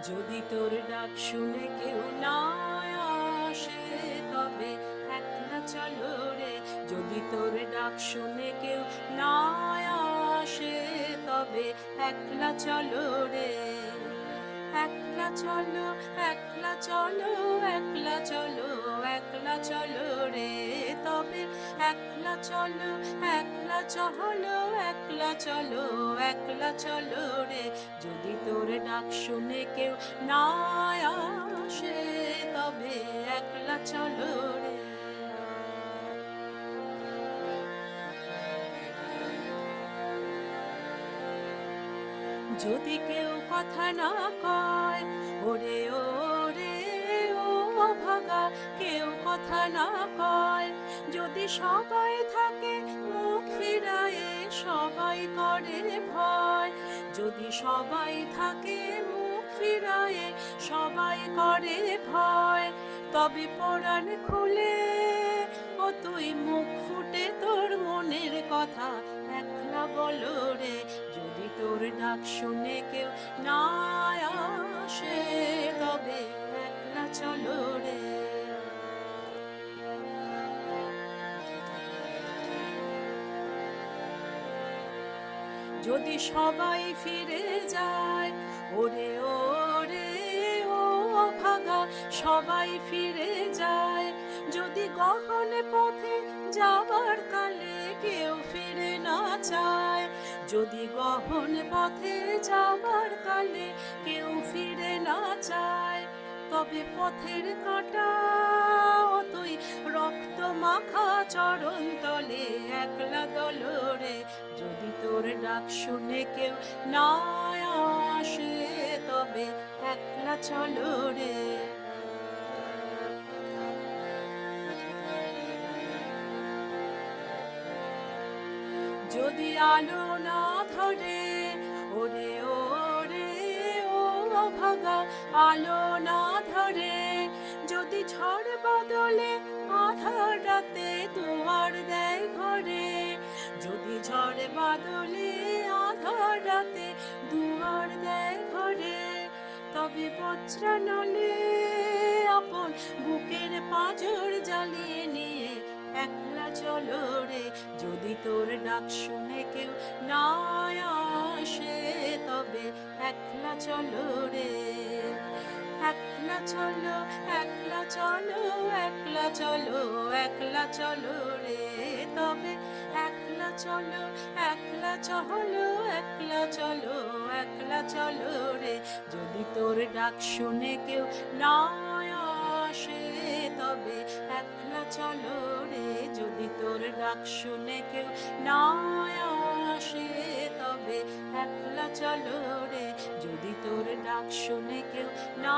যদি তোর ডাক শুনে কেউ না আসে তবে একলা চলো রে। যদি তোর ডাক শুনে কেউ না আসে তবে একলা চলো রে। একলা চলো, একলা চলো, একলা চলো, একলা চলো রে। তবে একলা চলো, একলা চলো, একলা চলো, একলা চলো রে। যদি তোর ডাক শুনে কেউ না আসে তবে একলা চলো রে। যদি কেউ কথা না কয়, ওরে ওরে ও ভাগা, কেউ কথা না কয়, যদি সবাই থাকে মুখ ফিরায়ে, সবাই করে ভয়। যদি সবাই থাকে মুখ ফিরায়ে, সবাই করে ভয়, তবে পরাণ খুলে ও তুই মুখ ফুটে তোর মনের কথা একলা বলো রে। যদি তোর ডাক শুনে কেউ না আসে তবে একলা চলো রে। যদি সবাই ফিরে যায়, ওরে ওরে ও ভাগা, সবাই ফিরে যায়, যদি গহন পথে যাবার কালে কেউ ফিরে না চায়, যদি গহন পথে যাবার কালে কেউ ফিরে না চায়, তবে পথের কাঁটা ও তুই রক্ত মাখা চরণ তলে একলা দলরে। যদি তোর ডাক শুনে কেউ না আসে তবে একলা চলো রে। যদি আলো না ধরে, ওরে ওরে ও ভাগা, আলো না ধরে, যদি ঝড় বাদলে আধার রাতে দুয়ার দেয় ঘরে, যদি ঝড় বাদলে আধার রাতে দুয়ার দেয় ঘরে, তবে বজ্রানলে আপন বুকের পাঁজর জ্বালিয়ে নিয়ে একলা চলো রে। যদি তোর ডাক শুনে কেউ না আসে তবে একলা চলো রে। একলা চলো, একলা চলো, একলা চলো, একলা চলো রে। তবে একলা চলো, একলা চলো, একলা চলো, একলা চলো রে। যদি তোর ডাক শুনে কেউ না আসে তবে একলা চলো রে। যদি তোর ডাক শুনে কেউ না আসে তবে একলা চলো রে। যদি তোর ডাক শুনে কেউ না